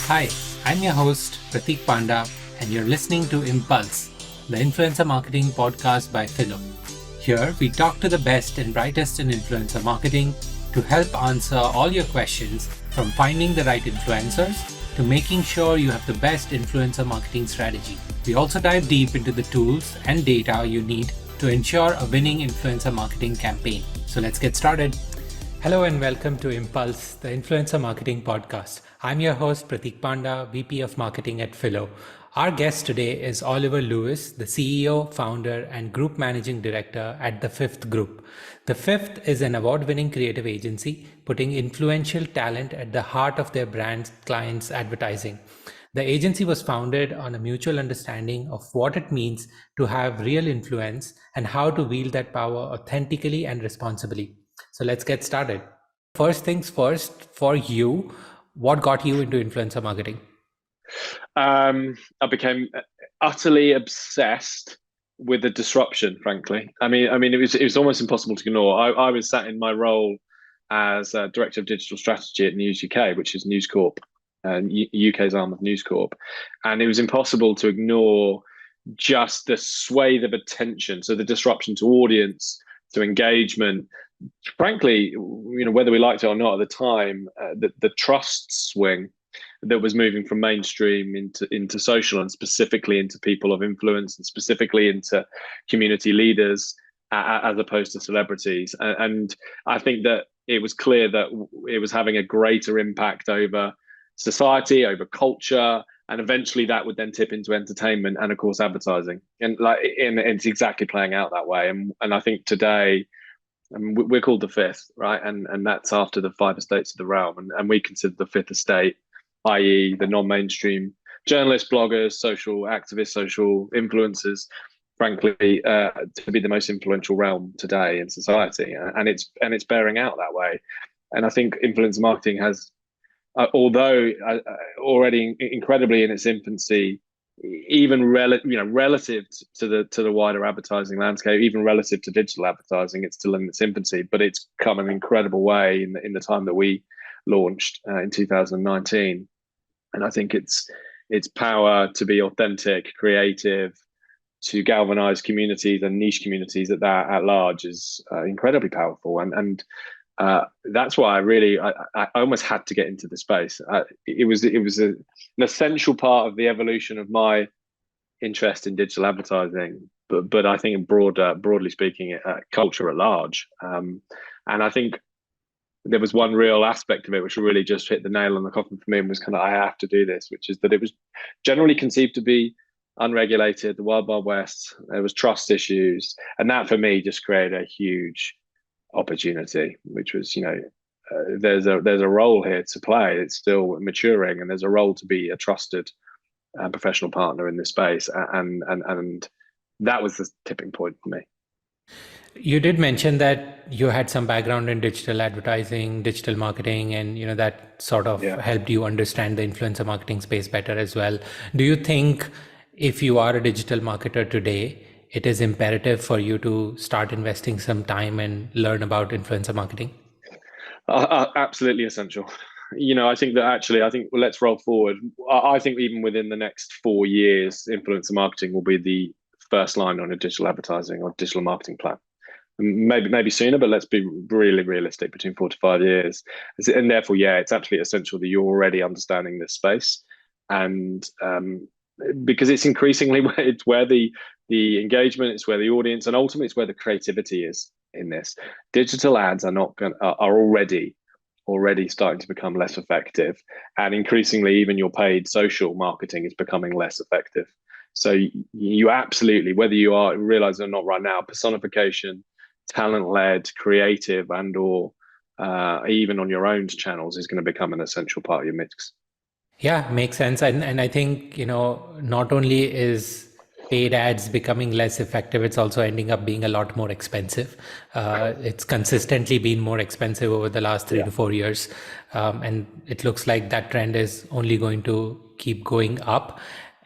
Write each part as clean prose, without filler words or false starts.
Hi, I'm your host, Prateek Panda, and you're listening to Impulse, the influencer marketing podcast by Phyllo. Here, we talk to the best and brightest in influencer marketing to help answer all your questions, from finding the right influencers to making sure you have the best influencer marketing strategy. We also dive deep into the tools and data you need to ensure a winning influencer marketing campaign. So let's get started. Hello and welcome to Impulse, the influencer marketing podcast. I'm your host, Prateek Panda, VP of Marketing at Phyllo. Our guest today is Oliver Lewis, the CEO, founder, and group managing director at The Fifth Group. The Fifth is an award-winning creative agency putting influential talent at the heart of their brand's clients' advertising. The agency was founded on a mutual understanding of what it means to have real influence and how to wield that power authentically and responsibly. So let's get started. First things first, for you, what got you into influencer marketing? I became utterly obsessed with the disruption. Frankly, it was almost impossible to ignore. I was sat in my role as director of digital strategy at News UK, which is News Corp, UK's arm of News Corp, and it was impossible to ignore just the swathe of attention. So the disruption to audience, to engagement. Frankly, whether we liked it or not at the time, the trust swing that was moving from mainstream into social, and specifically into people of influence, and specifically into community leaders as opposed to celebrities. And I think that it was clear that it was having a greater impact over society, over culture, and eventually that would then tip into entertainment and, of course, advertising. And it's exactly playing out that way. And I think today, we're called the Fifth, right? And that's after the five estates of the realm. And we consider the Fifth Estate, i.e. the non-mainstream journalists, bloggers, social activists, social influencers, frankly, to be the most influential realm today in society. And it's bearing out that way. And I think influencer marketing has, although already incredibly in its infancy, even relative to the wider advertising landscape, even relative to digital advertising, it's still in its infancy, but it's come an incredible way in the time that we launched in 2019. And I think its power to be authentic, creative, to galvanize communities and niche communities at large is incredibly powerful. And that's why I almost had to get into the space. It was an essential part of the evolution of my interest in digital advertising, but I think broadly speaking, culture at large. And I think there was one real aspect of it which really just hit the nail on the coffin for me, and was kind of, I have to do this, which is that it was generally conceived to be unregulated, the wild west. There was trust issues, and that for me just created a huge opportunity, which was, there's a role here to play. It's still maturing, and there's a role to be a trusted professional partner in this space, and that was the tipping point for me. You did mention that you had some background in digital advertising, digital marketing, and that sort of helped you understand the influencer marketing space better as well. Do you think if you are a digital marketer today, it is imperative for you to start investing some time and learn about influencer marketing? Absolutely essential. I think let's roll forward. I think even within the next 4 years, influencer marketing will be the first line on a digital advertising or digital marketing plan. Maybe sooner, but let's be really realistic, between 4 to 5 years. And therefore, it's absolutely essential that you're already understanding this space. And because it's increasingly it's where the engagement, it's where the audience, and ultimately it's where the creativity is in this. Digital ads are already starting to become less effective, and increasingly even your paid social marketing is becoming less effective. So you absolutely, whether you are realize it or not right now, personification, talent-led, creative, and or even on your own channels is going to become an essential part of your mix. Yeah, makes sense. And I think, not only is paid ads becoming less effective, it's also ending up being a lot more expensive. It's consistently been more expensive over the last 3 to 4 years. And it looks like that trend is only going to keep going up.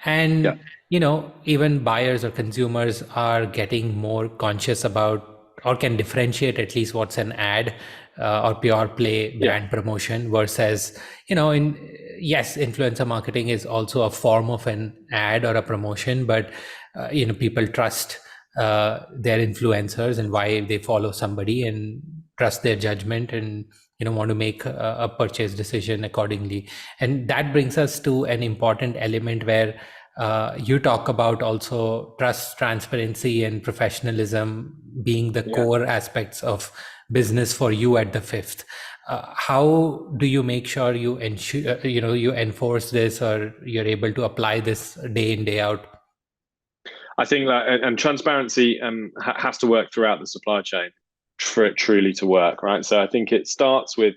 And, even buyers or consumers are getting more conscious about or can differentiate at least what's an ad or pure play brand promotion versus, yes, influencer marketing is also a form of an ad or a promotion, but people trust their influencers and why they follow somebody and trust their judgment and want to make a purchase decision accordingly. And that brings us to an important element where you talk about also trust, transparency, and professionalism being the core aspects of business for you at the Fifth. How do you make sure you ensure, you enforce this, or you're able to apply this day in, day out? I think that, and transparency has to work throughout the supply chain for it truly to work, right? So I think it starts with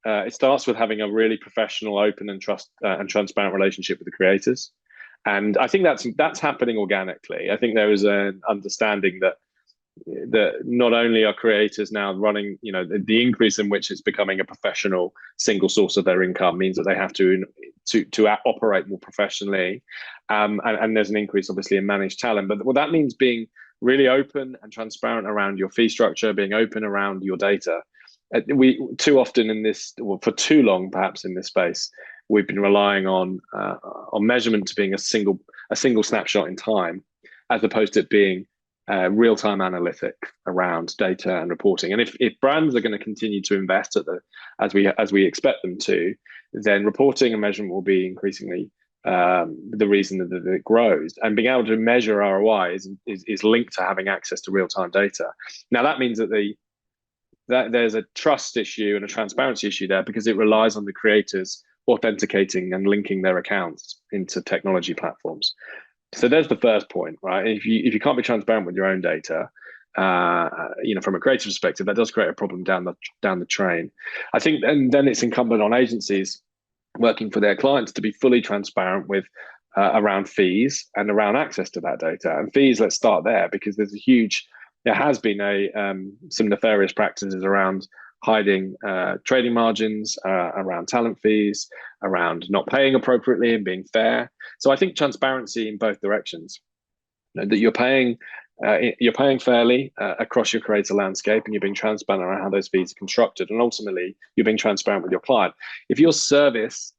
having a really professional, open, and transparent relationship with the creators. And I think that's happening organically. I think there is an understanding that not only are creators now running, the increase in which it's becoming a professional single source of their income means that they have to operate more professionally, and there's an increase obviously in managed talent. But what that means being really open and transparent around your fee structure, being open around your data. We too often in this, well, for too long perhaps in this space, we've been relying on measurement to being a single snapshot in time, as opposed to it being real-time analytic around data and reporting. And if brands are going to continue to invest as we expect them to, then reporting and measurement will be increasingly the reason that it grows. And being able to measure ROI is linked to having access to real-time data. Now that means that there's a trust issue and a transparency issue there, because it relies on the creators authenticating and linking their accounts into technology platforms. So there's the first point, right? If you can't be transparent with your own data, from a creative perspective, that does create a problem down the train. I think, and then it's incumbent on agencies working for their clients to be fully transparent with around fees and around access to that data. And fees, let's start there, because there has been some nefarious practices around hiding trading margins, around talent fees, around not paying appropriately and being fair. So I think transparency in both directions, that you're paying fairly across your creator landscape, and you're being transparent around how those fees are constructed, and ultimately you're being transparent with your client. If your service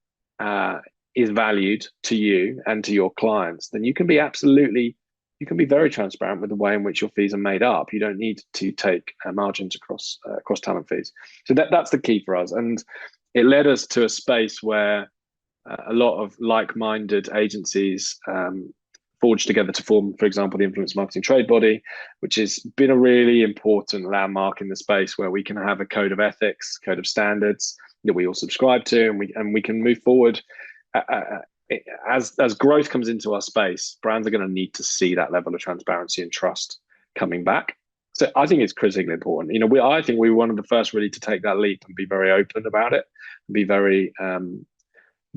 is valued to you and to your clients, then you can be very transparent with the way in which your fees are made up. You don't need to take margins across talent fees. So that's the key for us. And it led us to a space where a lot of like-minded agencies forged together to form, for example, the Influence Marketing Trade Body, which has been a really important landmark in the space, where we can have a code of ethics, code of standards that we all subscribe to, and we can move forward. As growth comes into our space, brands are going to need to see that level of transparency and trust coming back. So I think it's critically important. I think we were one of the first really to take that leap and be very open about it, be very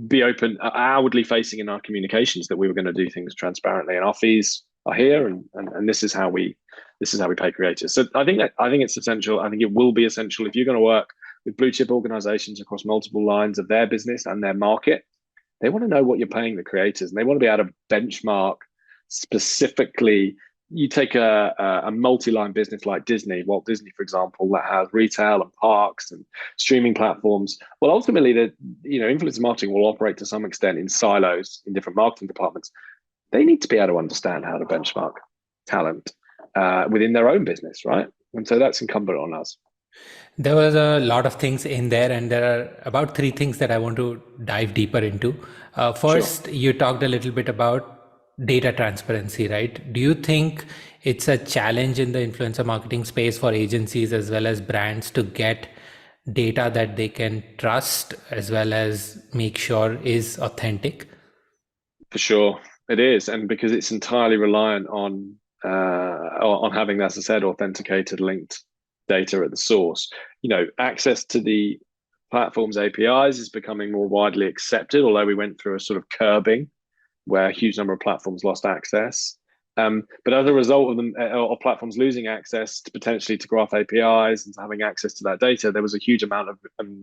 be open, outwardly facing in our communications, that we were going to do things transparently, and our fees are here, and this is how we pay creators. So I think it's essential. I think it will be essential if you're going to work with blue chip organizations across multiple lines of their business and their market. They want to know what you're paying the creators, and they want to be able to benchmark specifically. You take a multi-line business like Walt Disney, for example, that has retail and parks and streaming platforms. Well, ultimately, influencer marketing will operate to some extent in silos in different marketing departments. They need to be able to understand how to benchmark talent within their own business, right? And so that's incumbent on us. There was a lot of things in there, and there are about 3 things that I want to dive deeper into. First, You talked a little bit about data transparency, right? Do you think it's a challenge in the influencer marketing space for agencies as well as brands to get data that they can trust, as well as make sure is authentic? For sure, it is, and because it's entirely reliant on having, as I said, authenticated, linked data at the source. Access to the platform's APIs is becoming more widely accepted, although we went through a sort of curbing where a huge number of platforms lost access. But as a result of them, or platforms losing access potentially to graph APIs and having access to that data, there was a huge amount of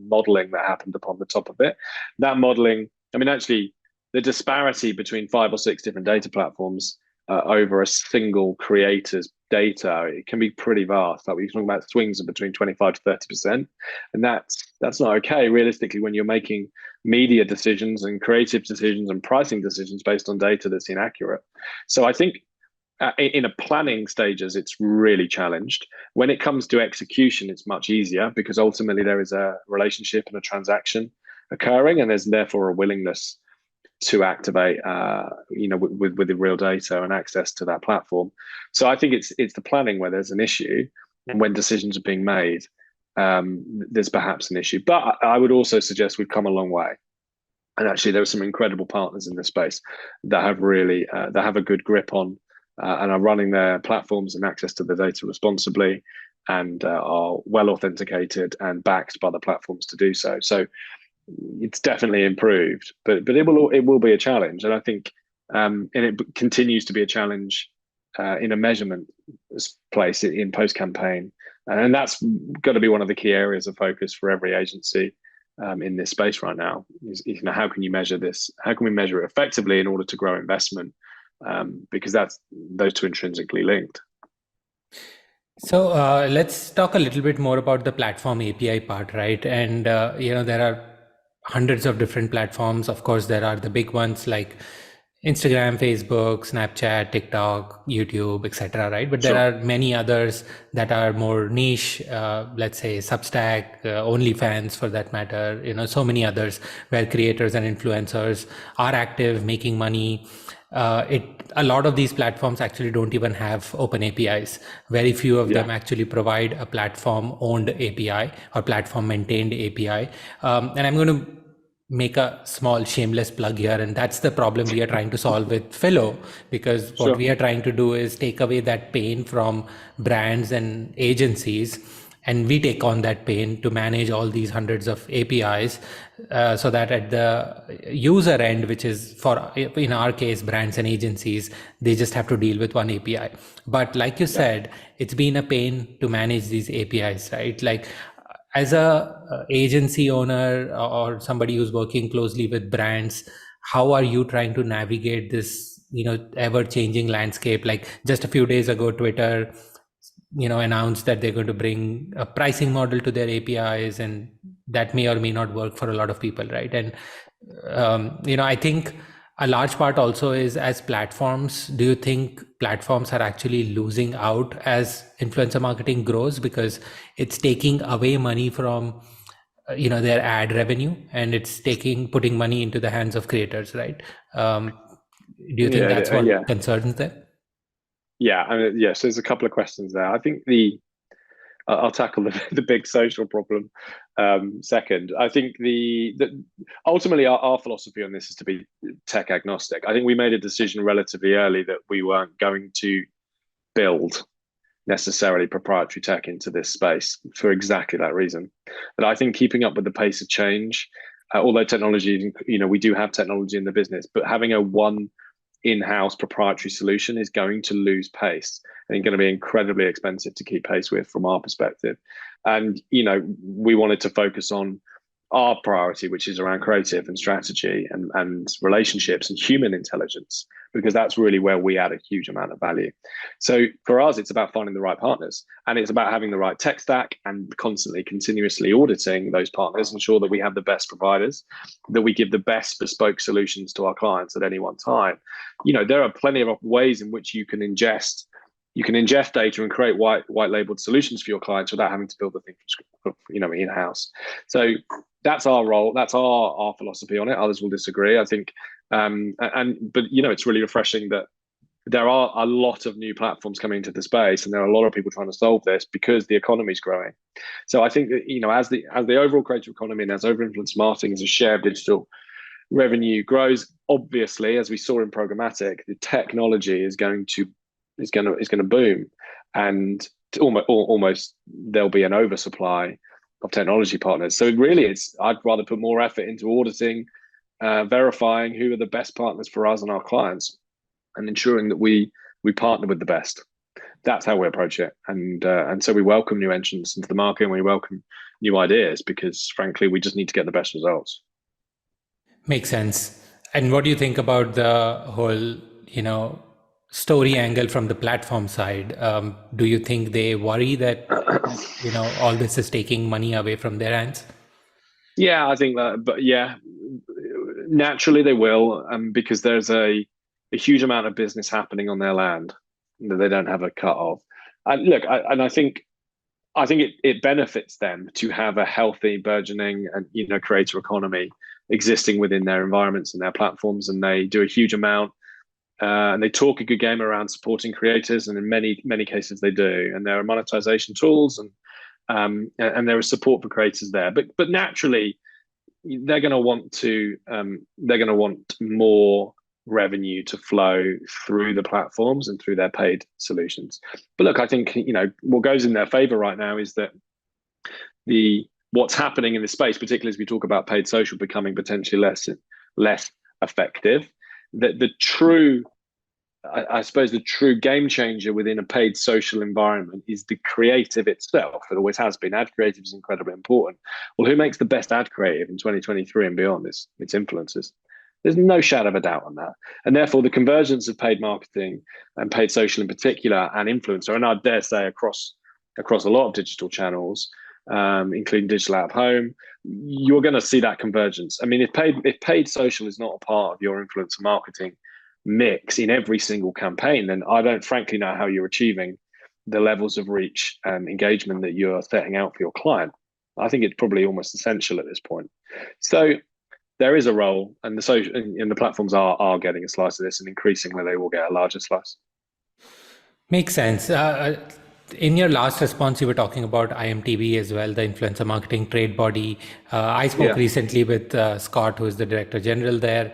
modeling that happened upon the top of it. That modeling, actually, the disparity between 5 or 6 different data platforms over a single creator's data, it can be pretty vast. Like we're talking about swings of between 25 to 30%. And that's not okay realistically when you're making media decisions and creative decisions and pricing decisions based on data that's inaccurate. So I think in a planning stages, it's really challenged. When it comes to execution, it's much easier because ultimately there is a relationship and a transaction occurring, and there's therefore a willingness to activate, with the real data and access to that platform. So I think it's the planning where there's an issue, and when decisions are being made, there's perhaps an issue. But I would also suggest we've come a long way. And actually, there are some incredible partners in this space that have really that have a good grip on and are running their platforms and access to the data responsibly, and are well authenticated and backed by the platforms to do so. So it's definitely improved, but it will be a challenge, and I think and it continues to be a challenge in a measurement place in post campaign, and that's got to be one of the key areas of focus for every agency in this space right now. Is how can you measure this? How can we measure it effectively in order to grow investment? Because those two intrinsically linked. So let's talk a little bit more about the platform API part, right? And there are hundreds of different platforms. Of course, there are the big ones like Instagram, Facebook, Snapchat, TikTok, YouTube, etc. Right? But there are many others that are more niche. Let's say Substack, OnlyFans, for that matter. So many others where creators and influencers are active, making money. A lot of these platforms actually don't even have open APIs. Very few of them actually provide a platform owned API or platform maintained API. And I'm going to make a small shameless plug here, and that's the problem we are trying to solve with Phyllo, because what we are trying to do is take away that pain from brands and agencies, and we take on that pain to manage all these hundreds of APIs, so that at the user end, which is in our case, brands and agencies, they just have to deal with one API. But like you said, it's been a pain to manage these APIs, right? Like as a agency owner or somebody who's working closely with brands, how are you trying to navigate this, ever changing landscape? Like just a few days ago, Twitter announced that they're going to bring a pricing model to their APIs, and that may or may not work for a lot of people, right? And I think a large part also is, as platforms, do you think platforms are actually losing out as influencer marketing grows, because it's taking away money from their ad revenue, and it's putting money into the hands of creators, right? Do you think that's what concerns them? Yeah, so there's a couple of questions there. I think I'll tackle the big social problem second. I think ultimately our philosophy on this is to be tech agnostic. I think we made a decision relatively early that we weren't going to build necessarily proprietary tech into this space for exactly that reason. But I think keeping up with the pace of change, although technology, we do have technology in the business, but having a one in-house proprietary solution is going to lose pace and going to be incredibly expensive to keep pace with from our perspective. And we wanted to focus on our priority, which is around creative and strategy and relationships and human intelligence, because that's really where we add a huge amount of value. So for us, it's about finding the right partners, and it's about having the right tech stack and constantly, continuously auditing those partners, ensure that we have the best providers, that we give the best bespoke solutions to our clients at any one time. There are plenty of ways in which you can ingest data and create white labeled solutions for your clients without having to build the thing from in-house. So that's our role. That's our philosophy on it. Others will disagree, I think. But it's really refreshing that there are a lot of new platforms coming into the space, and there are a lot of people trying to solve this because the economy is growing. So I think that, as the overall creative economy and as over influence marketing as a share of digital revenue grows, obviously, as we saw in programmatic, the technology is going to boom, and almost there'll be an oversupply of technology partners. So really, I'd rather put more effort into auditing, verifying who are the best partners for us and our clients, and ensuring that we partner with the best. That's how we approach it, and so we welcome new entrants into the market, and we welcome new ideas, because frankly, we just need to get the best results. Makes sense. And what do you think about the whole, story angle from the platform side. Do you think they worry that, all this is taking money away from their hands? Yeah, I think that, but yeah, naturally they will, because there's a huge amount of business happening on their land that they don't have a cut of. And look, I think it benefits them to have a healthy, burgeoning, and creator economy existing within their environments and their platforms, and they do a huge amount. And they talk a good game around supporting creators, and in many cases they do. And there are monetization tools, and there is support for creators there. But naturally, they're going to want more revenue to flow through the platforms and through their paid solutions. But look, I think what goes in their favor right now is that what's happening in this space, particularly as we talk about paid social becoming potentially less effective, that I suppose the true game changer within a paid social environment is the creative itself. It always has been. Ad creative is incredibly important. Well, who makes the best ad creative in 2023 and beyond? It's influencers. There's no shadow of a doubt on that. And therefore, the convergence of paid marketing and paid social in particular, and influencer, and I dare say across a lot of digital channels, including digital out of home, you're going to see that convergence. I mean, if paid social is not a part of your influencer marketing mix in every single campaign, then I don't frankly know how you're achieving the levels of reach and engagement that you're setting out for your client. I think it's probably almost essential at this point. So there is a role, and the platforms are getting a slice of this, and increasingly they will get a larger slice. Makes sense. In your last response, you were talking about IMTB as well, the influencer marketing trade body. I spoke recently with Scott, who is the director general there.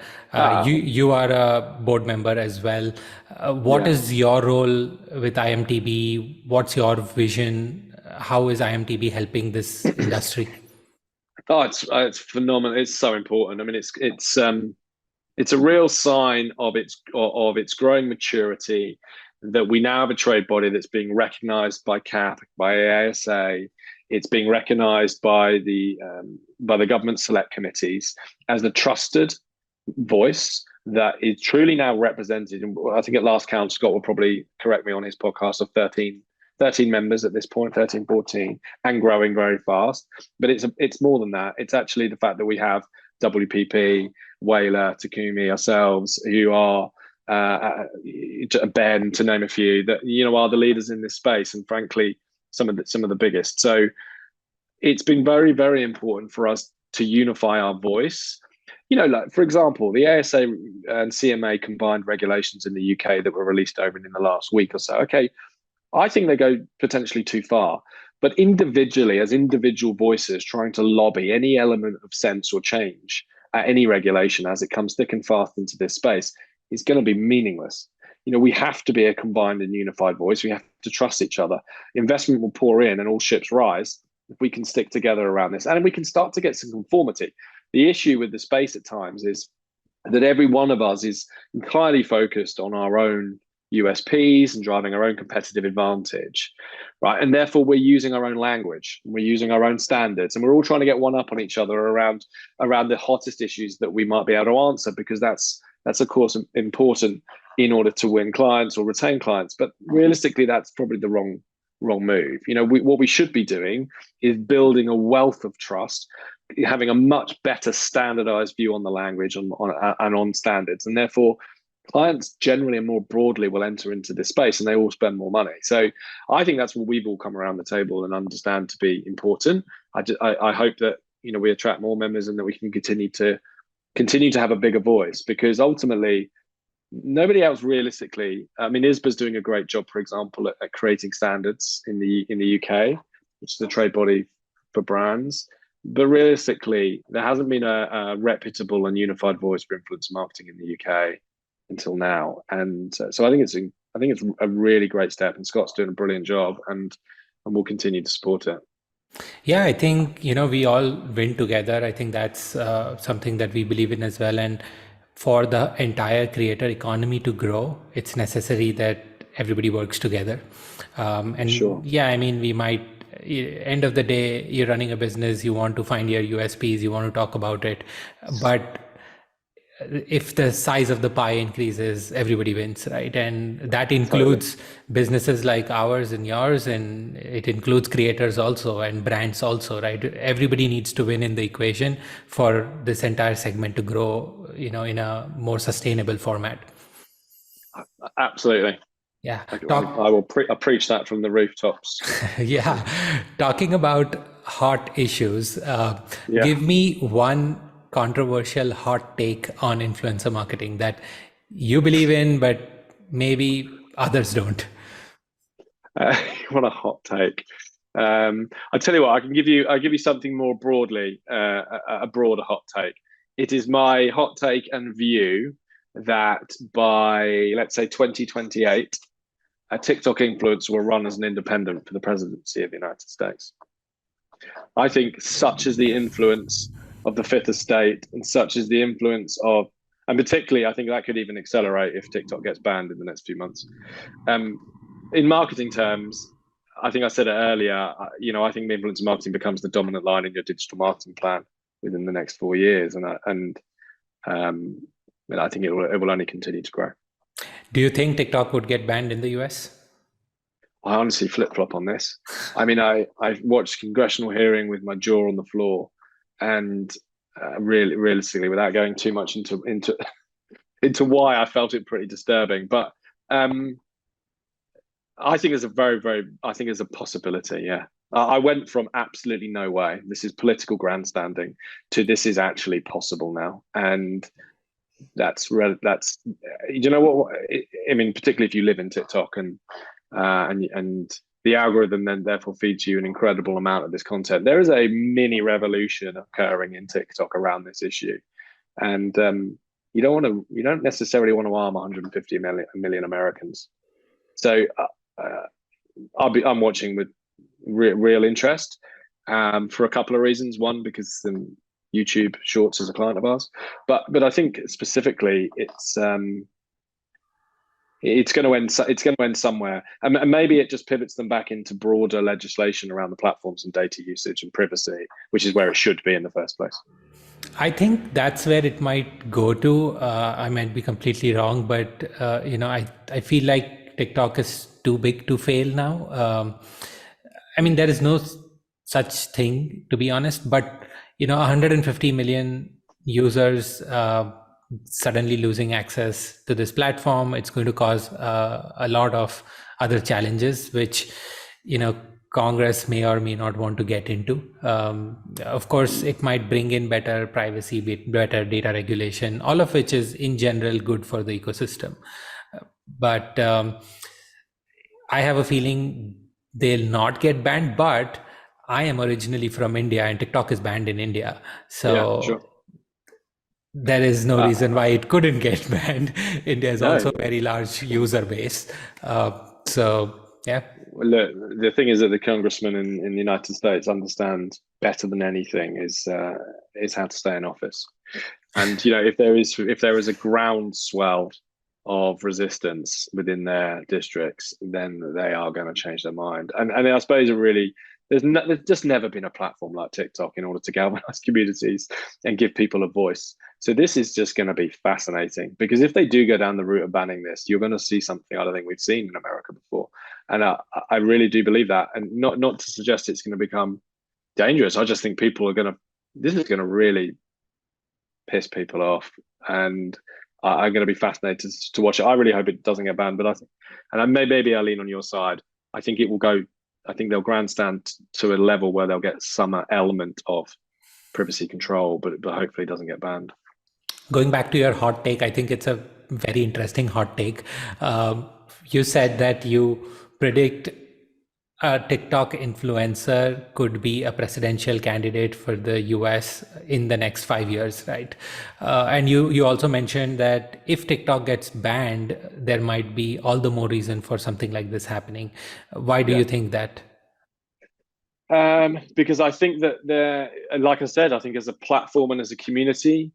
You are a board member as well. What is your role with IMTB? What's your vision? How is IMTB helping this industry? Oh, it's phenomenal. It's so important. I mean, it's a real sign of its growing maturity that we now have a trade body that's being recognised by CAP, by ASA. It's being recognised by the government select committees as a trusted voice that is truly now represented. And I think at last count, Scott will probably correct me on his podcast, of 13 members at this point, 13, 14, and growing very fast. But it's more than that. It's actually the fact that we have WPP, Whaler, Takumi, ourselves, who are Ben, to name a few, that are the leaders in this space, and frankly, some of the biggest. So it's been very, very important for us to unify our voice. Like for example, the ASA and CMA combined regulations in the UK that were released over in the last week or so. Okay, I think they go potentially too far. But individually, as individual voices trying to lobby any element of sense or change at any regulation as it comes thick and fast into this space is going to be meaningless. We have to be a combined and unified voice. We have to trust each other. Investment will pour in and all ships rise if we can stick together around this. And we can start to get some conformity. The issue with the space at times is that every one of us is entirely focused on our own USPs and driving our own competitive advantage, right? And therefore we're using our own language, we're using our own standards, and we're all trying to get one up on each other around the hottest issues that we might be able to answer, because that's of course important in order to win clients or retain clients. But realistically, that's probably the wrong move. What we should be doing is building a wealth of trust, having a much better standardized view on the language and on standards, and therefore clients generally and more broadly will enter into this space, and they all spend more money. So I think that's what we've all come around the table and understand to be important. I hope that we attract more members and that we can continue to have a bigger voice, because ultimately nobody else realistically. I mean, ISBA's doing a great job, for example, at creating standards in the UK, which is a trade body for brands. But realistically, there hasn't been a reputable and unified voice for influencer marketing in the UK until now, and so I think it's a really great step, and Scott's doing a brilliant job, and we'll continue to support it. Yeah, I think we all win together. I think that's something that we believe in as well. And for the entire creator economy to grow, it's necessary that everybody works together. And Sure. yeah, I mean, we might, end of the day, you're running a business, you want to find your USPs, you want to talk about it, but if the size of the pie increases, everybody wins, right? And that Totally. includes businesses like ours and yours, and it includes creators also and brands also, right? Everybody needs to win in the equation for this entire segment to grow, in a more sustainable format. Absolutely. Yeah. I will preach that from the rooftops. Yeah. Talking about hot issues, Yeah. give me one controversial hot take on influencer marketing that you believe in, but maybe others don't. What a hot take. I tell you what, I'll give you something more broadly, a broader hot take. It is my hot take and view that by, let's say, 2028, a TikTok influencer will run as an independent for the presidency of the United States. I think such is the influence of the fifth estate, and such is the influence of, and particularly, I think that could even accelerate if TikTok gets banned in the next few months. Um, in marketing terms, I think I said it earlier. I think influencer marketing becomes the dominant line in your digital marketing plan within the next 4 years, um, I think it will only continue to grow. Do you think TikTok would get banned in the US? I honestly flip flop on this. I mean, I watched congressional hearing with my jaw on the floor, and really, realistically, without going too much into why I felt it pretty disturbing, but I think it's a I think it's a possibility. Yeah, I went from absolutely no way, this is political grandstanding, to this is actually possible now, and that's you know what I mean. Particularly if you live in TikTok and the algorithm then therefore feeds you an incredible amount of this content. There is a mini revolution occurring in TikTok around this issue, and you don't necessarily want to harm 150 million Americans. So I'm watching with real interest for a couple of reasons. One, because YouTube Shorts is a client of ours, but I think specifically it's going to end. It's going to end somewhere, and maybe it just pivots them back into broader legislation around the platforms and data usage and privacy, which is where it should be in the first place. I think that's where it might go to. I might be completely wrong, but I feel like TikTok is too big to fail now. I mean, there is no such thing, to be honest. But 150 million users suddenly losing access to this platform, it's going to cause a lot of other challenges, which Congress may or may not want to get into. Of course, it might bring in better privacy, better data regulation, all of which is in general good for the ecosystem. But I have a feeling they'll not get banned. But I am originally from India, and TikTok is banned in India. Yeah, So sure. there is no reason why it couldn't get banned. India is No, also a very large user base. So, yeah. look, the thing is that the congressmen in the United States understand better than anything is how to stay in office. And if there is a groundswell of resistance within their districts, then they are going to change their mind. And I suppose there's just never been a platform like TikTok in order to galvanize communities and give people a voice. So this is just going to be fascinating, because if they do go down the route of banning this, you're going to see something I don't think we've seen in America before. And I really do believe that. And not to suggest it's going to become dangerous. I just think this is going to really piss people off, and I'm going to be fascinated to watch it. I really hope it doesn't get banned, but maybe I'll lean on your side. I think it will go. I think they'll grandstand to a level where they'll get some element of privacy control, but hopefully it doesn't get banned. Going back to your hot take, I think it's a very interesting hot take. You said that you predict a TikTok influencer could be a presidential candidate for the US in the next 5 years, right? And you also mentioned that if TikTok gets banned, there might be all the more reason for something like this happening. Why do you think that? Because I think that like I said, I think as a platform and as a community,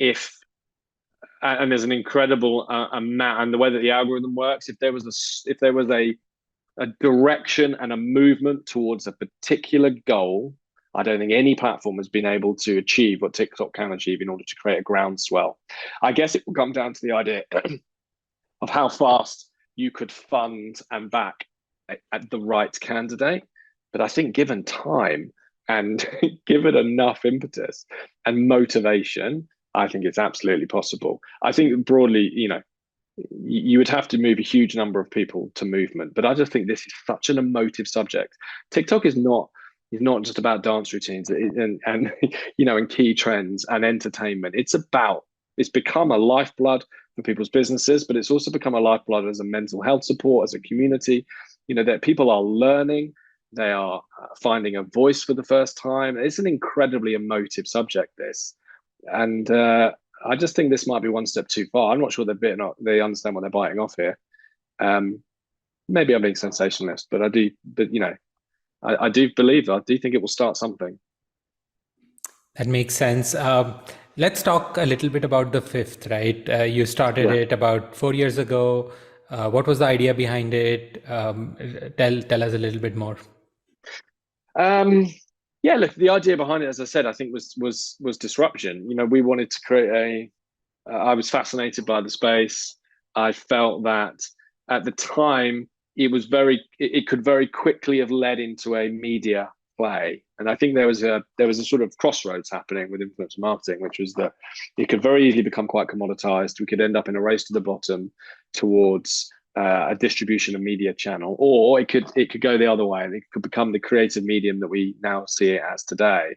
and there's an incredible amount, and the way that the algorithm works, if there was a direction and a movement towards a particular goal I don't think any platform has been able to achieve what TikTok can achieve in order to create a groundswell. I guess it will come down to the idea of how fast you could fund and back at the right candidate. But I think given time and given enough impetus and motivation, I think it's absolutely possible. I think broadly, you would have to move a huge number of people to movement. But I just think this is such an emotive subject. TikTok is not just about dance routines and and key trends and entertainment. It's become a lifeblood for people's businesses, but it's also become a lifeblood as a mental health support, as a community. That people are learning, they are finding a voice for the first time. It's an incredibly emotive subject, this, and I just think this might be one step too far. I'm not sure they understand what they're biting off here. Maybe I'm being sensationalist, but I do. But I do believe. I do think it will start something. That makes sense. Let's talk a little bit about the fifth, right? You started Yeah. it about 4 years ago. What was the idea behind it? Tell us a little bit more. Yeah, look, the idea behind it, as I said, I think was disruption. We wanted to create I was fascinated by the space. I felt that at the time it could very quickly have led into a media play. And I think there was a sort of crossroads happening with influencer marketing, which was that it could very easily become quite commoditized. We could end up in a race to the bottom towards a distribution and media channel, or it could go the other way, and it could become the creative medium that we now see it as today.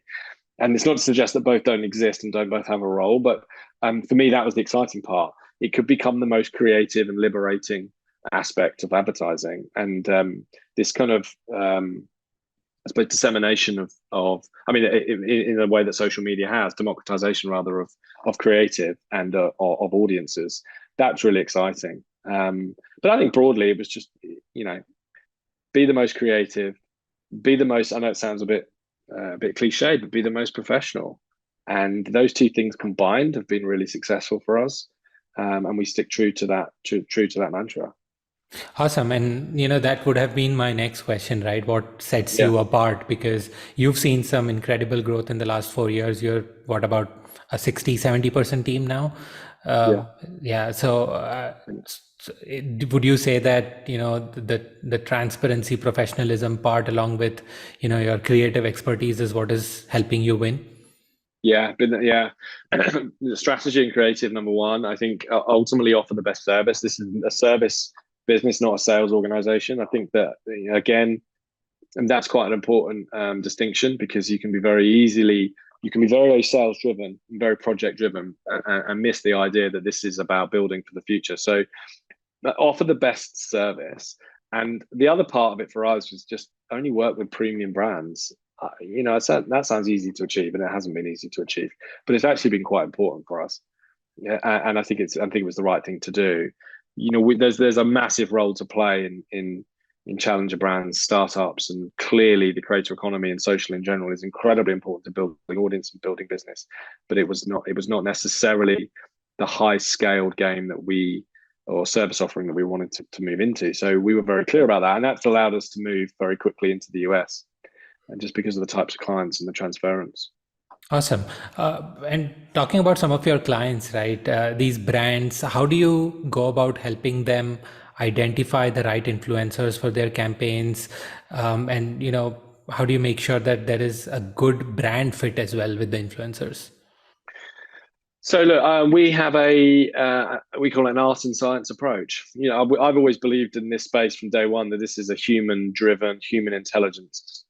And it's not to suggest that both don't exist and don't both have a role, but for me, that was the exciting part. It could become the most creative and liberating aspect of advertising, and this kind of I suppose dissemination I mean, in a way that social media has, democratization rather of creative and of audiences. That's really exciting. But I think broadly, it was just be the most creative, be the most. I know it sounds a bit cliche, but be the most professional. And those two things combined have been really successful for us, and we stick true to that mantra. Awesome. And that would have been my next question, right? What sets Yeah, you apart? Because you've seen some incredible growth in the last 4 years. You're what about a 60-70% team now? yeah. Um, yeah. So would you say that, the transparency, professionalism part, along with, your creative expertise is what is helping you win? Yeah, the strategy and creative number one. I think ultimately offer the best service. This is a service business, not a sales organization. I think that again, and that's quite an important distinction, because you can be very sales driven, very project driven, and miss the idea that this is about building for the future. So offer the best service, and the other part of it for us was just only work with premium brands. That sounds easy to achieve, and it hasn't been easy to achieve, but it's actually been quite important for us. Yeah, and I think it was the right thing to do. There's a massive role to play in challenger brands, startups, and clearly the creator economy and social in general is incredibly important to building audience and building business. But it was not necessarily the high scaled game or service offering that we wanted to move into. So we were very clear about that, and that's allowed us to move very quickly into the US, and just because of the types of clients and the transference. Awesome. And talking about some of your clients, right? These brands, how do you go about helping them identify the right influencers for their campaigns? And, how do you make sure that there is a good brand fit as well with the influencers? So look, we have we call it an art and science approach. I've always believed in this space from day one that this is a human-driven, human intelligence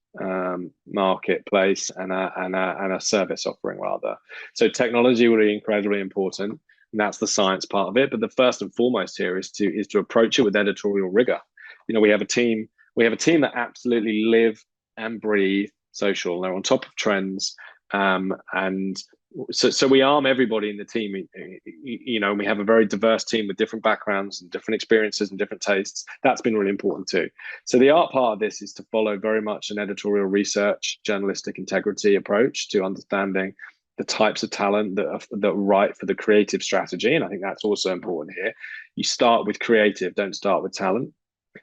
marketplace and a service offering rather. So technology will be incredibly important, and that's the science part of it. But the first and foremost here is to approach it with editorial rigor. We have a team that absolutely live and breathe social. They're on top of trends, and so we arm everybody in the team. We have a very diverse team with different backgrounds and different experiences and different tastes. That's been really important too. So the art part of this is to follow very much an editorial research, journalistic integrity approach to understanding the types of talent that are right for the creative strategy. And I think that's also important here. You start with creative, don't start with talent.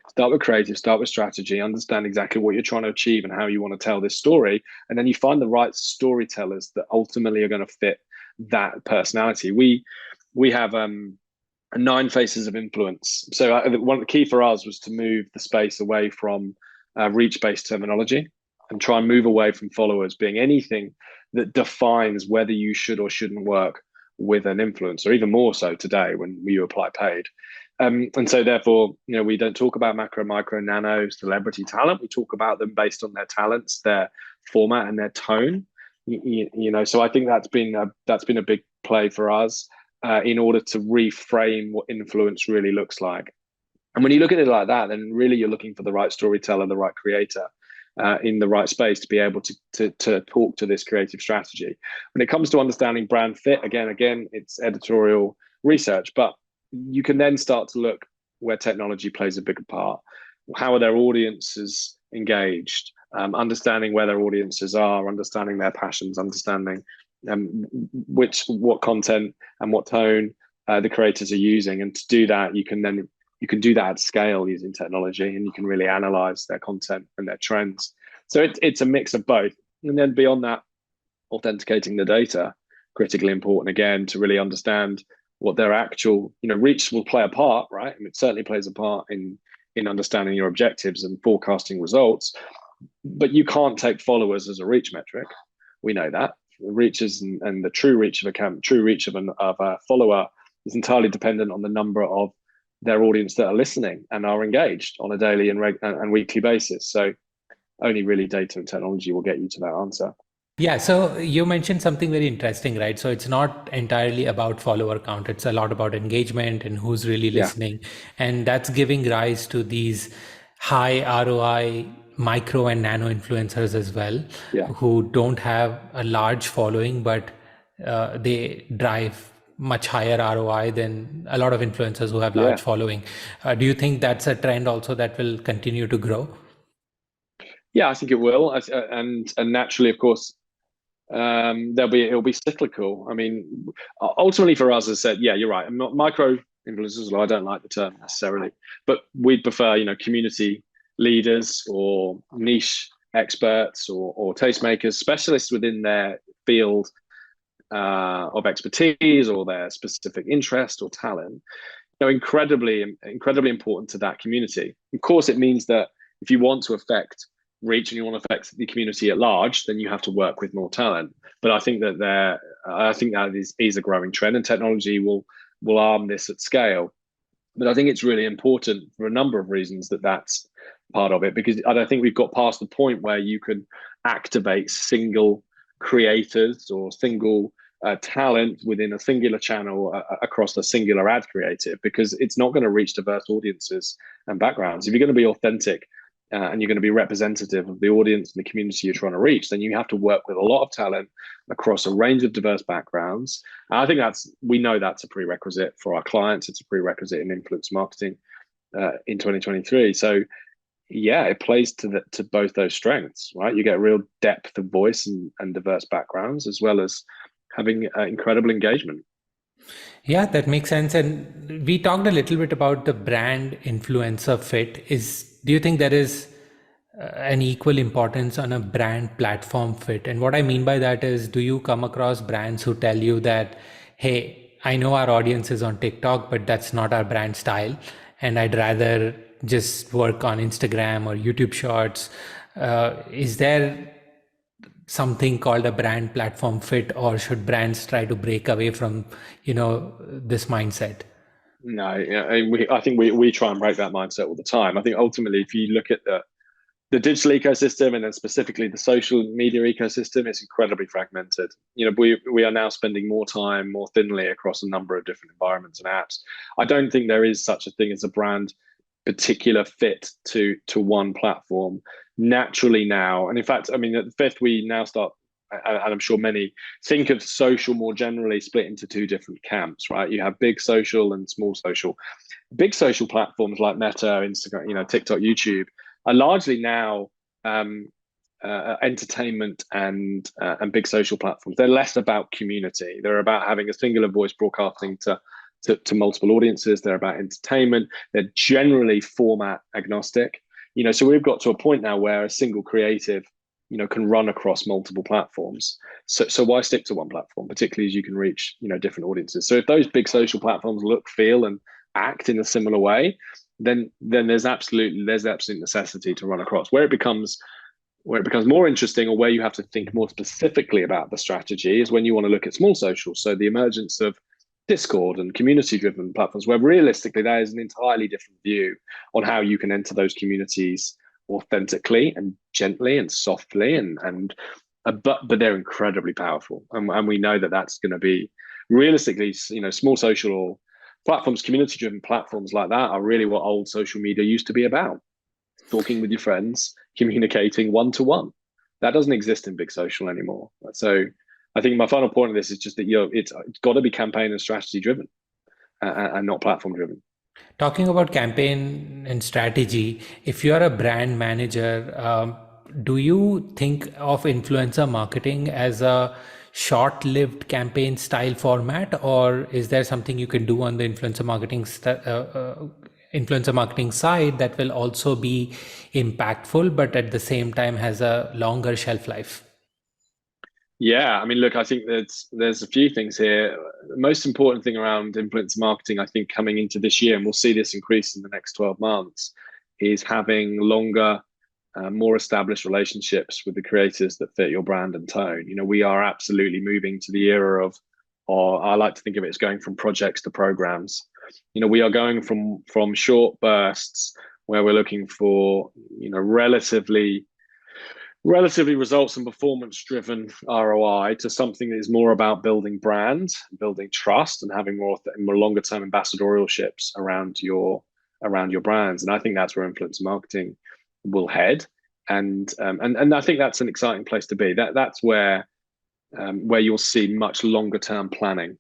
Start with creative, start with strategy, understand exactly what you're trying to achieve and how you want to tell this story. And then you find the right storytellers that ultimately are going to fit that personality. We have 9 faces of influence. So one of the key for us was to move the space away from reach-based terminology and try and move away from followers being anything that defines whether you should or shouldn't work with an influencer, even more so today when you apply paid. And so therefore, we don't talk about macro, micro, nano, celebrity talent. We talk about them based on their talents, their format, and their tone. So I think that's been a big play for us in order to reframe what influence really looks like. And when you look at it like that, then really you're looking for the right storyteller, the right creator in the right space to be able to talk to this creative strategy. When it comes to understanding brand fit, again, it's editorial research, but you can then start to look where technology plays a bigger part. How are their audiences engaged? Understanding where their audiences are, understanding their passions, understanding what content and what tone the creators are using. And to do that, you can do that at scale using technology, and you can really analyze their content and their trends. So it's a mix of both. And then beyond that, authenticating the data, critically important again to really understand what their actual, reach will play a part, right? And it certainly plays a part in understanding your objectives and forecasting results. But you can't take followers as a reach metric. We know that reaches and the true reach of a follower is entirely dependent on the number of their audience that are listening and are engaged on a daily and weekly basis. So only really data and technology will get you to that answer. Yeah, so you mentioned something very interesting, right? So it's not entirely about follower count. It's a lot about engagement and who's really listening. And that's giving rise to these high ROI micro and nano influencers as well, who don't have a large following, but they drive much higher ROI than a lot of influencers who have large following. Do you think that's a trend also that will continue to grow? Yeah, I think it will. And naturally, of course, it'll be cyclical. I mean, ultimately for us, as I said, yeah, you're right. I'm not micro influencers. Well, I don't like the term necessarily, but we'd prefer, community leaders or niche experts or tastemakers, specialists within their field of expertise or their specific interest or talent. Incredibly important to that community. Of course, it means that if you want to affect reach and you want to affect the community at large, then you have to work with more talent. But I think that is a growing trend, and technology will arm this at scale. But I think it's really important for a number of reasons that that's part of it, because I don't think we've got past the point where you can activate single creators or single talent within a singular channel across a singular ad creative, because it's not going to reach diverse audiences and backgrounds. If you're going to be authentic and you're going to be representative of the audience and the community you're trying to reach, then you have to work with a lot of talent across a range of diverse backgrounds. And I think we know that's a prerequisite for our clients. It's a prerequisite in influence marketing in 2023. So yeah, it plays to both those strengths, right? You get real depth of voice and diverse backgrounds, as well as having incredible engagement. Yeah, that makes sense. And we talked a little bit about the brand influencer fit. Do you think there is an equal importance on a brand platform fit? And what I mean by that is, do you come across brands who tell you that, hey, I know our audience is on TikTok, but that's not our brand style, and I'd rather just work on Instagram or YouTube Shorts? Is there something called a brand platform fit, or should brands try to break away from this mindset? No, I think we try and break that mindset all the time. I think ultimately, if you look at the digital ecosystem and then specifically the social media ecosystem, it's incredibly fragmented. We are now spending more time more thinly across a number of different environments and apps. I don't think there is such a thing as a brand particular fit to one platform naturally now. And in fact, I mean, at the fifth, we now start, and I'm sure many think of social more generally split into two different camps, right? You have big social and small social. Big social platforms like Meta, Instagram, TikTok, YouTube are largely now entertainment and big social platforms. They're less about community. They're about having a singular voice broadcasting to to multiple audiences. They're about entertainment. They're generally format agnostic. So we've got to a point now where a single creative, can run across multiple platforms. So why stick to one platform, particularly as you can reach, different audiences. So if those big social platforms look, feel, and act in a similar way, then there's absolute necessity to run across. Where it becomes more interesting, or where you have to think more specifically about the strategy, is when you want to look at small social. So the emergence of Discord and community-driven platforms, where realistically that is an entirely different view on how you can enter those communities authentically and gently and softly, but they're incredibly powerful, and we know that that's going to be realistically, small social platforms, community-driven platforms like that are really what old social media used to be about. Talking with your friends, communicating one-to-one. That doesn't exist in big social anymore. So I think my final point of this is just that it's got to be campaign and strategy driven, and not platform driven. Talking about campaign and strategy, if you are a brand manager, do you think of influencer marketing as a short-lived campaign style format, or is there something you can do on the influencer marketing side that will also be impactful, but at the same time has a longer shelf life? Yeah, I mean, look, I think there's a few things here. The most important thing around influencer marketing, I think, coming into this year, and we'll see this increase in the next 12 months, is having longer, more established relationships with the creators that fit your brand and tone. We are absolutely moving to the era of, or I like to think of it as going from projects to programs. We are going from short bursts where we're looking for, relatively results and performance driven ROI, to something that is more about building brand, building trust, and having more longer term ambassadorships around your brands. And I think that's where influencer marketing will head. And I think that's an exciting place to be. That's where you'll see much longer term planning,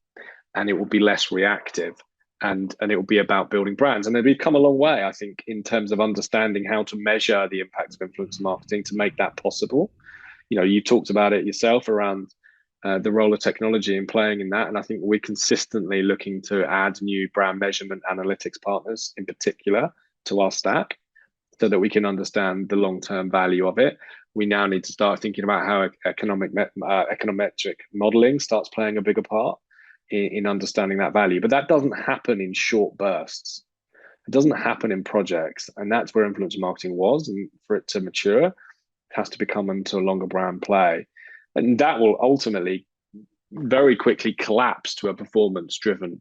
and it will be less reactive. And it will be about building brands. And we've come a long way, I think, in terms of understanding how to measure the impact of influencer marketing to make that possible. You talked about it yourself around the role of technology and playing in that. And I think we're consistently looking to add new brand measurement analytics partners in particular to our stack, so that we can understand the long-term value of it. We now need to start thinking about how econometric modeling starts playing a bigger part in understanding that value. But that doesn't happen in short bursts. It doesn't happen in projects. And that's where influencer marketing was. And for it to mature, it has to become into a longer brand play. And that will ultimately very quickly collapse to a performance driven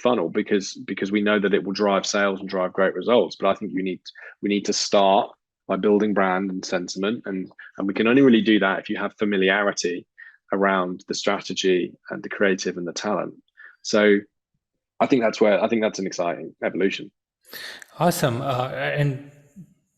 funnel, because we know that it will drive sales and drive great results. But I think we need to start by building brand and sentiment. And we can only really do that if you have familiarity around the strategy and the creative and the talent. So I think that's an exciting evolution. Awesome. And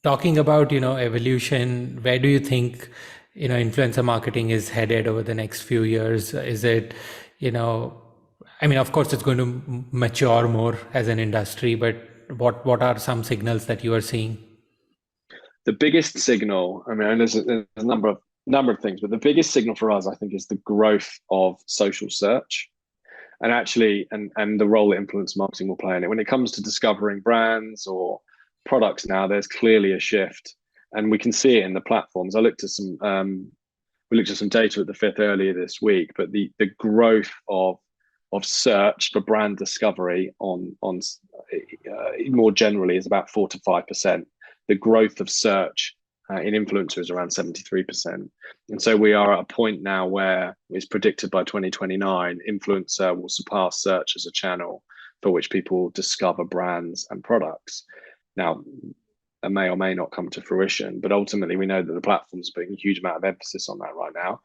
talking about, evolution, where do you think, influencer marketing is headed over the next few years? Is it, of course it's going to mature more as an industry, but what are some signals that you are seeing? The biggest signal, there's a number of things, but the biggest signal for us, I think, is the growth of social search, and actually, and the role that influencer marketing will play in it. When it comes to discovering brands or products now, there's clearly a shift, and we can see it in the platforms. We looked at some data at the Fifth earlier this week, but the growth of search for brand discovery on more generally is about 4 to 5%. The growth of search in influencer is around 73%. And so we are at a point now where it's predicted by 2029, influencer will surpass search as a channel for which people discover brands and products. Now, it may or may not come to fruition, but ultimately we know that the platform's putting a huge amount of emphasis on that right now.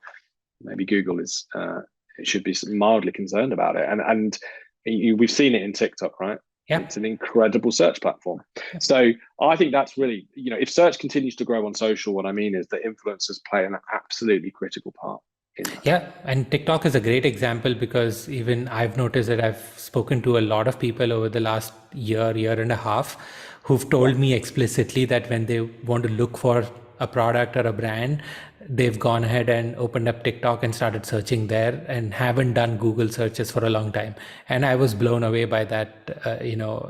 Maybe Google it should be mildly concerned about it. And we've seen it in TikTok, right? Yeah. It's an incredible search platform. Yeah. So I think that's really, if search continues to grow on social, what I mean is that influencers play an absolutely critical part in that. Yeah. And TikTok is a great example, because even I've noticed that I've spoken to a lot of people over the last year and a half who've told me explicitly that when they want to look for a product or a brand, they've gone ahead and opened up TikTok and started searching there and haven't done Google searches for a long time. And I was blown away by that,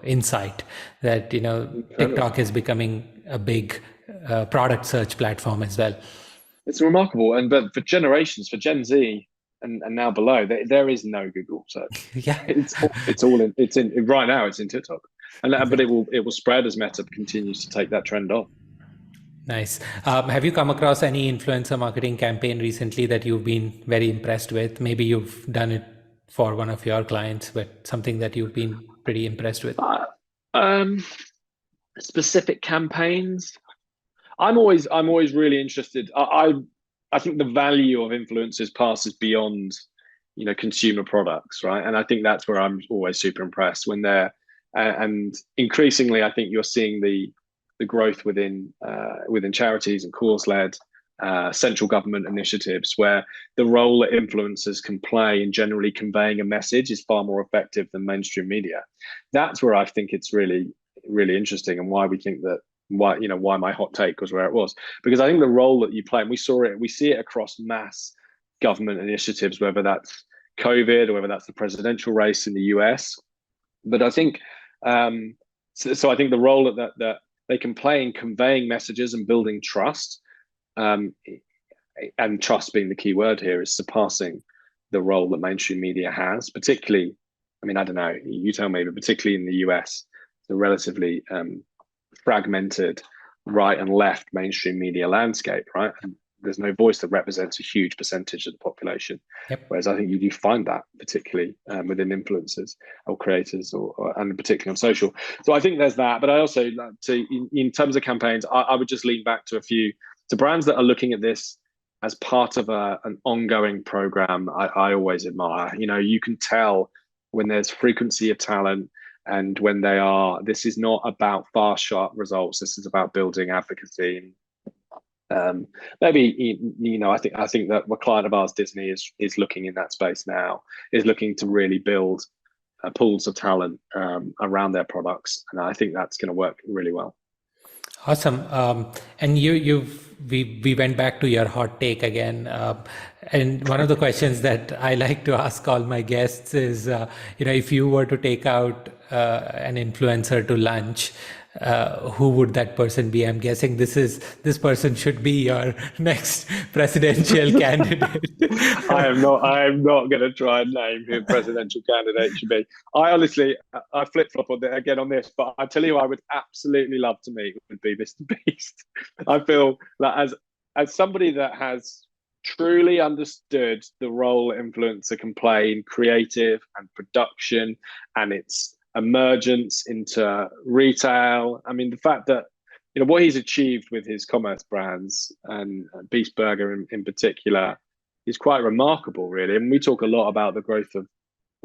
insight that, Incredible. TikTok is becoming a big product search platform as well. It's remarkable. And but for generations, for Gen Z and now below, there is no Google search. Yeah, It's all in it's in right now. It's in TikTok, and but exactly. it will spread as Meta continues to take that trend on. Nice. Have you come across any influencer marketing campaign recently that you've been very impressed with? Maybe you've done it for one of your clients, but something that you've been pretty impressed with. Uh, um, Specific campaigns. I'm always really interested. I think the value of influencers passes beyond, consumer products, right? And I think that's where I'm always super impressed when they're and increasingly, I think you're seeing the growth within charities and cause-led central government initiatives where the role that influencers can play in generally conveying a message is far more effective than mainstream media. That's where I think it's really, really interesting, and why we think that why my hot take was where it was, because I think the role that you play, and we see it across mass government initiatives, whether that's COVID or whether that's the presidential race in the US. But I think so I think the role that they can play in conveying messages and building trust, um, and trust being the key word here, is surpassing the role that mainstream media has, particularly. I mean, I don't know, you tell me, but particularly in the US, the relatively fragmented right and left mainstream media landscape, right? And there's no voice that represents a huge percentage of the population. Yep. Whereas I think you do find that particularly within influencers or creators, and particularly on social. So I think there's that. But I also like to, in terms of campaigns, I would just lean back to a few to brands that are looking at this as part of an ongoing program. I always admire. You can tell when there's frequency of talent, and when this is not about fast, sharp results. This is about building advocacy. Maybe I think that a client of ours, Disney, is looking in that space now. Is looking to really build pools of talent around their products, and I think that's going to work really well. Awesome. And we went back to your hot take again. And one of the questions that I like to ask all my guests is, if you were to take out an influencer to lunch, who would that person be? I'm guessing this person should be your next presidential candidate. I am not going to try and name who presidential candidate should be. I honestly, I flip flop again on this, but I tell you, I would absolutely love to meet would be Mr. Beast. I feel that as somebody that has truly understood the role influencer can play in creative and production and its emergence into retail. I mean, the fact that what he's achieved with his commerce brands and Beast Burger in particular is quite remarkable, really. And we talk a lot about the growth of.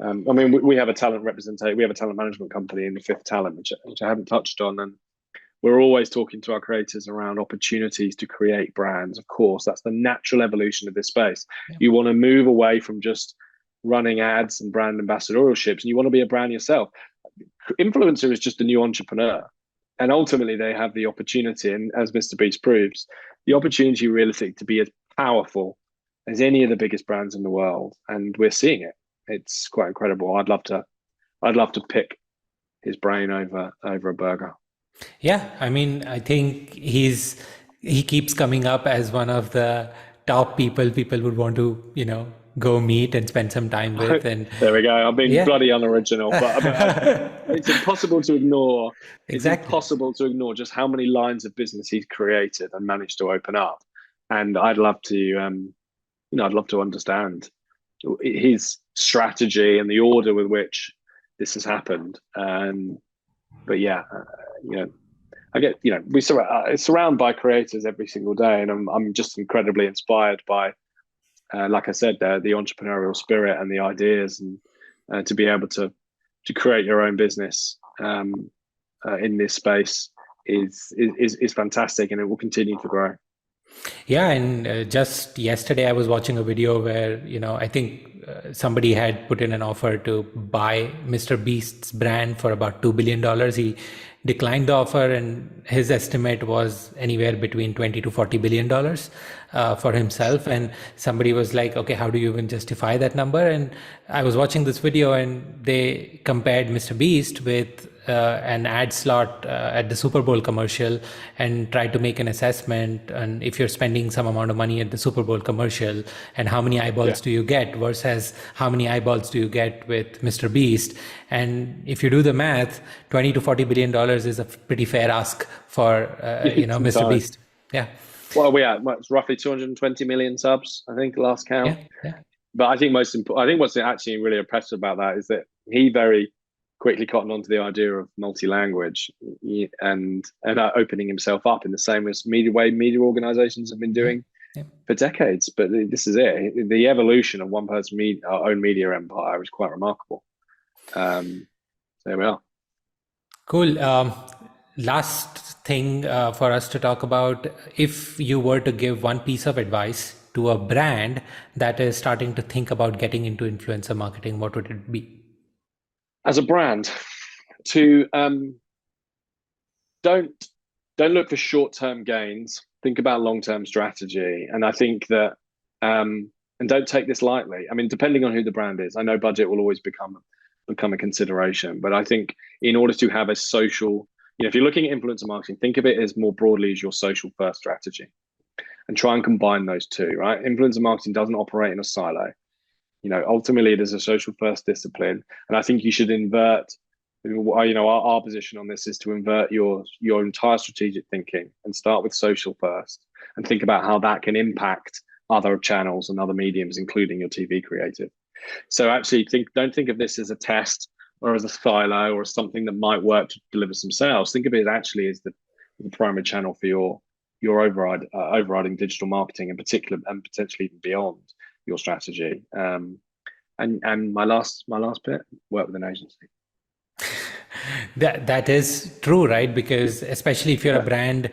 I mean, we have a talent representation. We have a talent management company in the Fifth Talent, which I haven't touched on, and we're always talking to our creators around opportunities to create brands. Of course, that's the natural evolution of this space. Yeah. You want to move away from just running ads and brand ambassadorships, and you want to be a brand yourself. Influencer is just a new entrepreneur, and ultimately they have the opportunity, and as Mr. Beast proves, the opportunity realistic to be as powerful as any of the biggest brands in the world, and we're seeing it. It's quite incredible. I'd love to pick his brain over a burger. Yeah, I mean, I think he keeps coming up as one of the top people would want to, go meet and spend some time with. And There we go. I'm being yeah, bloody unoriginal, but it's impossible to ignore. It's exactly. impossible to ignore just how many lines of business he's created and managed to open up. And I'd love to, I'd love to understand his strategy and the order with which this has happened. But yeah, I get, we surround by creators every single day, and I'm just incredibly inspired by, like I said, the entrepreneurial spirit and the ideas, and to be able to create your own business in this space is fantastic, and it will continue to grow. Yeah, and just yesterday I was watching a video where, I think somebody had put in an offer to buy Mr. Beast's brand for about $2 billion. He declined the offer, and his estimate was anywhere between 20 to $40 billion for himself. And somebody was like, okay, how do you even justify that number? And I was watching this video, and they compared Mr. Beast with an ad slot at the Super Bowl commercial, and try to make an assessment. And if you're spending some amount of money at the Super Bowl commercial, and how many eyeballs do you get versus how many eyeballs do you get with Mr. Beast? And if you do the math, 20 to $40 billion is a pretty fair ask for Mr. Beast. Yeah. Well, we are it's roughly 220 million subs, I think, last count. Yeah. But I think what's actually really impressive about that is that he very quickly cottoned onto the idea of multi-language and opening himself up in the same as media organizations have been doing for decades. But this is it. The evolution of one person's own media empire is quite remarkable. So there we are. Cool. Last thing for us to talk about, if you were to give one piece of advice to a brand that is starting to think about getting into influencer marketing, what would it be? As a brand, to don't look for short-term gains. Think about long-term strategy. And I think that and don't take this lightly. I mean, depending on who the brand is, I know budget will always become a consideration. But I think in order to have a social, if you're looking at influencer marketing, think of it as more broadly as your social first strategy, and try and combine those two. Right? Influencer marketing doesn't operate in a silo. Ultimately it is a social first discipline, and I think you should invert. Our position on this is to invert your entire strategic thinking and start with social first, and think about how that can impact other channels and other mediums, including your TV creative. So actually, don't think of this as a test or as a silo or as something that might work to deliver some sales. Think of it actually as the primary channel for your overriding digital marketing, in particular, and potentially even beyond your strategy. And my last bit, work with an agency. That is true, right? Because especially if you're a brand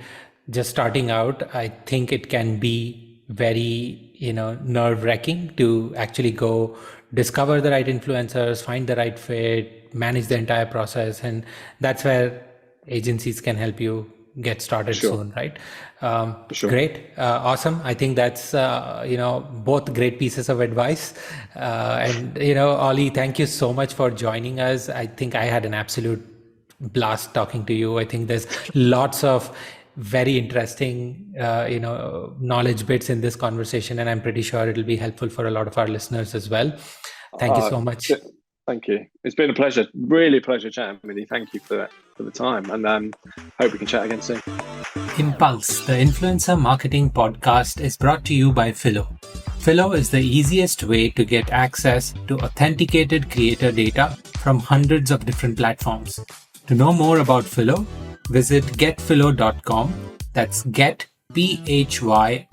just starting out, I think it can be very nerve-wracking to actually go discover the right influencers, find the right fit, manage the entire process, and that's where agencies can help you get started soon, right? Sure. Great. Awesome. I think that's, both great pieces of advice. And, Ollie, thank you so much for joining us. I think I had an absolute blast talking to you. I think there's lots of very interesting, knowledge bits in this conversation, and I'm pretty sure it'll be helpful for a lot of our listeners as well. Thank you so much. Thank you. It's been a pleasure. Really a pleasure chatting with you. Thank you for the time, and hope we can chat again soon. Impulse, the influencer marketing podcast, is brought to you by Phyllo. Phyllo is the easiest way to get access to authenticated creator data from hundreds of different platforms. To know more about Phyllo, visit getphyllo.com. That's get, PHYLLO.com.